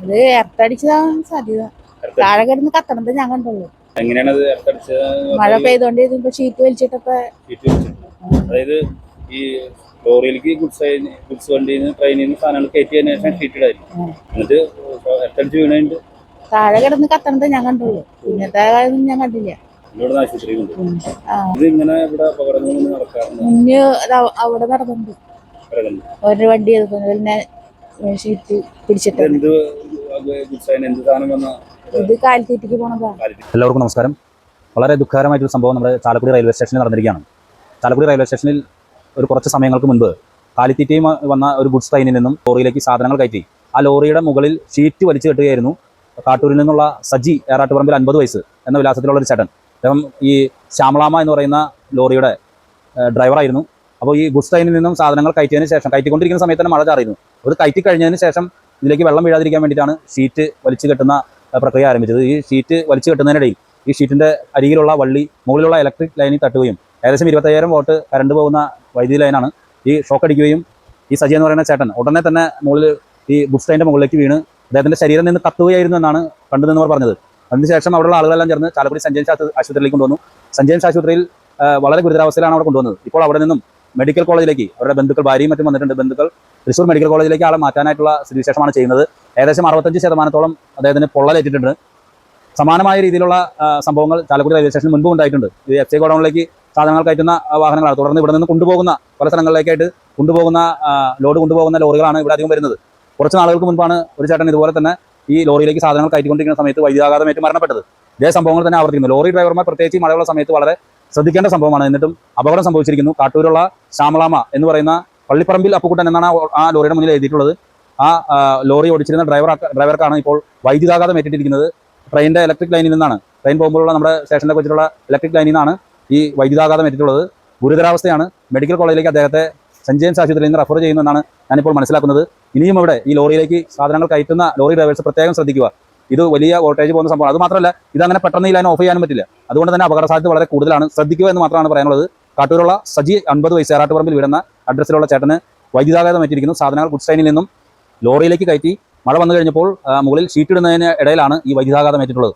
ഇത് എർത്തടിച്ചതാവാൻ സാധ്യത. താഴെ കിടന്ന് കത്തണത് ഞാൻ കണ്ടുള്ളൂ. എങ്ങനെയാണത് എർത്തടിച്ചത്? മഴ പെയ്തോണ്ടിരുന്നപ്പോ ഷീറ്റ് വലിച്ചിട്ടപ്പോ. അതായത് ഈ ലോറിയിലേക്ക് ഗുഡ്സ് വണ്ടിയിൽ നിന്ന് ട്രെയിനിൽ നിന്ന് സാധനങ്ങൾ കയറ്റിയതിനു ശേഷം ഷീറ്റ് ഇടായിരുന്നു. എന്നിട്ട് എർത്തടിച്ച് വീണുണ്ട്. താഴെ കിടന്ന് കത്തണത് ഞാൻ കണ്ടുള്ളൂ. ഇന്നത്തെ ഞാൻ കണ്ടില്ല. ഇവിടെ ആശുപത്രിയിലുണ്ട്. ഇത് ഇങ്ങനെ ഇവിടെ അപകടങ്ങൾ നടക്കാറുണ്ട്. മുന്നേ അവിടെ നടന്നുണ്ട്. ഒരു വണ്ടി പിന്നെ ഷീറ്റ് പിടിച്ചിട്ട് ഇത് കാലിത്തീറ്റക്ക് പോണതാ. എല്ലാവർക്കും നമസ്കാരം. വളരെ ദുഃഖകരമായിട്ടൊരു സംഭവം നമ്മുടെ ചാലക്കുടി റെയിൽവേ സ്റ്റേഷനിൽ നടന്നിരിക്കുകയാണ്. ചാലക്കുടി റെയിൽവേ സ്റ്റേഷനിൽ ഒരു കുറച്ച് സമയങ്ങൾക്ക് മുൻപ് കാലിത്തീറ്റയും വന്ന ഒരു ഗുഡ്സ് ട്രെയിനിൽ നിന്നും ലോറിയിലേക്ക് സാധനങ്ങൾ കയറ്റി. ആ ലോറിയുടെ മുകളിൽ ഷീറ്റ് വലിച്ചു കെട്ടുകയായിരുന്നു കാട്ടൂരിൽ നിന്നുള്ള സജി ഏറാട്ടുപറമ്പിൽ 50 വയസ്സ് എന്ന വിലാസത്തിലുള്ള ഒരു ചേട്ടൻ. അദ്ദേഹം ഈ ശ്യാമളാമ എന്ന് പറയുന്ന ലോറിയുടെ ഡ്രൈവറായിരുന്നു. അപ്പോൾ ഈ ഗുഡ്സ് ട്രെയിനിൽ നിന്നും സാധനങ്ങൾ കയറ്റിയതിന് ശേഷം, കയറ്റിക്കൊണ്ടിരിക്കുന്ന സമയത്ത് തന്നെ മഴ ചാറിയിരുന്നു. അത് കയറ്റി കഴിഞ്ഞതിന് ശേഷം ഇതിലേക്ക് വെള്ളം വീഴാതിരിക്കാൻ വേണ്ടിയിട്ടാണ് ഷീറ്റ് വലിച്ചു കെട്ടുന്ന പ്രക്രിയ ആരംഭിച്ചത്. ഈ ഷീറ്റ് വലിച്ചു കെട്ടുന്നതിനിടയിൽ ഈ ഷീറ്റിൻ്റെ അരികിലുള്ള വള്ളി മുകളിലുള്ള ഇലക്ട്രിക് ലൈനിൽ തട്ടുകയും ഏകദേശം 25,000 വോട്ട് കറണ്ട് പോകുന്ന വൈദ്യുതി ലൈനാണ്. ഈ ഷോക്ക് അടിക്കുകയും ഈ സജി എന്ന് പറയുന്ന ചേട്ടൻ ഉടനെ തന്നെ മുകളിൽ ഈ ഗുഡ്സ് ട്രെയിനിൻ്റെ മുകളിലേക്ക് വീണ് അദ്ദേഹത്തിൻ്റെ ശരീരം നിന്ന് കത്തുകയായിരുന്നു എന്നാണ് കണ്ടു നിന്നവർ പറഞ്ഞത്. അതിനുശേഷം അവിടെയുള്ള ആളുകളെല്ലാം ചേർന്ന് ചാലക്കുടി സെന്റ് ജെയിംസ് ആശുപത്രിയിലേക്ക് കൊണ്ടുവന്നു. സെന്റ് ജെയിംസ് ആശുപത്രിയിൽ വളരെ ഗുരുതരാവസ്ഥയിലാണ് അവിടെ കൊണ്ടുവന്നത്. ഇപ്പോൾ അവിടെ നിന്നും മെഡിക്കൽ കോളേജിലേക്ക് അവരുടെ ബന്ധുക്കൾ, ഭാര്യയും മറ്റും വന്നിട്ടുണ്ട്. ബന്ധുക്കൾ തൃശ്ശൂർ മെഡിക്കൽ കോളേജിലേക്ക് ആളെ മാറ്റാനായിട്ടുള്ള സ്ഥിതിവിശേഷമാണ് ചെയ്യുന്നത്. ഏകദേശം 65% അദ്ദേഹത്തിന് പൊള്ളലേറ്റിട്ടുണ്ട്. സമാനമായ രീതിയിലുള്ള സംഭവങ്ങൾ ചാലക്കുടി റെയിൽവേ സ്റ്റേഷനിൽ മുൻപ് ഉണ്ടായിട്ടുണ്ട്. ഇത് എഫ് സി ഗോഡൌണിലേക്ക് സാധനങ്ങൾ കയറ്റുന്ന വാഹനങ്ങളാണ്. തുടർന്ന് ഇവിടെ നിന്ന് കൊണ്ടുപോകുന്ന പല സ്ഥലങ്ങളിലേക്കായിട്ട് ലോഡ് കൊണ്ടുപോകുന്ന ലോറികളാണ് ഇവിടെ അധികം വരുന്നത്. കുറച്ച് നാളുകൾക്ക് മുൻപാണ് ഒരു ചേട്ടൻ ഇതുപോലെ തന്നെ ഈ ലോറിയിലേക്ക് സാധനങ്ങൾ കയറ്റിക്കൊണ്ടിരിക്കുന്ന സമയത്ത് വൈദ്യുതാഘാതമേറ്റ് മരണപ്പെട്ടത്. ഇതേ സംഭവങ്ങൾ തന്നെ ആവർത്തിക്കുന്നു. ലോറി ഡ്രൈവർമാർ പ്രത്യേകിച്ച് മഴയുള്ള സമയത്ത് വളരെ ശ്രദ്ധിക്കേണ്ട സംഭവമാണ്. എന്നിട്ടും അപകടം സംഭവിച്ചിരിക്കുന്നു. കാട്ടൂരുള്ള ശ്യാമളാമ എന്ന് പറയുന്ന പള്ളിപ്പറമ്പിൽ അപ്പുക്കുട്ടൻ എന്നാണ് ആ ലോറിയുടെ മുന്നിൽ എഴുതിയിട്ടുള്ളത്. ആ ലോറി ഓടിച്ചിരുന്ന ഡ്രൈവർക്കാണ് ഇപ്പോൾ വൈദ്യുതാഘാതം ഏറ്റിട്ടിരിക്കുന്നത്. ട്രെയിനിൻ്റെ ഇലക്ട്രിക് ലൈനിൽ നിന്നാണ്, ട്രെയിൻ പോകുമ്പോഴുള്ള നമ്മുടെ സ്റ്റേഷനിലേക്ക് വെച്ചിട്ടുള്ള ഇലക്ട്രിക് ലൈനിൽ നിന്നാണ് ഈ വൈദ്യുതാഘാതം ഏറ്റിട്ടുള്ളത്. ഗുരുതരാവസ്ഥയാണ്. മെഡിക്കൽ കോളേജിലേക്ക് അദ്ദേഹത്തെ സെന്റ് ജെയിംസ് ആശുപത്രിയിൽ നിന്ന് റെഫർ ചെയ്യുന്നതെന്നാണ് ഞാനിപ്പോൾ മനസ്സിലാക്കുന്നത്. ഇനിയും ഇവിടെ ഈ ലോറിയിലേക്ക് സാധനങ്ങൾ കയറ്റുന്ന ലോറി ഡ്രൈവേഴ്സ് പ്രത്യേകം ശ്രദ്ധിക്കുക. ഇത് വലിയ വോൾട്ടേജ് പോകുന്ന സംഭവം. അത് മാത്രമല്ല, ഇതങ്ങനെ പെട്ടെന്ന് ഈ ലൈൻ ഓഫ് ചെയ്യാനും പറ്റില്ല. അതുകൊണ്ട് തന്നെ അപകട സാധ്യത വളരെ കൂടുതലാണ്. ശ്രദ്ധിക്കുക എന്ന് മാത്രമാണ് പറയാനുള്ളത്. കാട്ടൂരുള്ള സജി 50 വയസ്സ് ഏറാട്ടുപറമ്പിൽ വീടുന്ന അഡ്രസ്സിലുള്ള ചേട്ടന് വൈദ്യുതാഘാതം ഏറ്റിരിക്കുന്നു. സാധനങ്ങൾ ഗുഡ്സ് ട്രെയിനിൽ നിന്നും ലോറിയിലേക്ക് കയറ്റി മഴ വന്നു കഴിഞ്ഞപ്പോൾ മുകളിൽ ഷീറ്റ് ഇടുന്നതിന് ഇടയിലാണ് ഈ വൈദ്യുതാഘാതം ഏറ്റിട്ടുള്ളത്.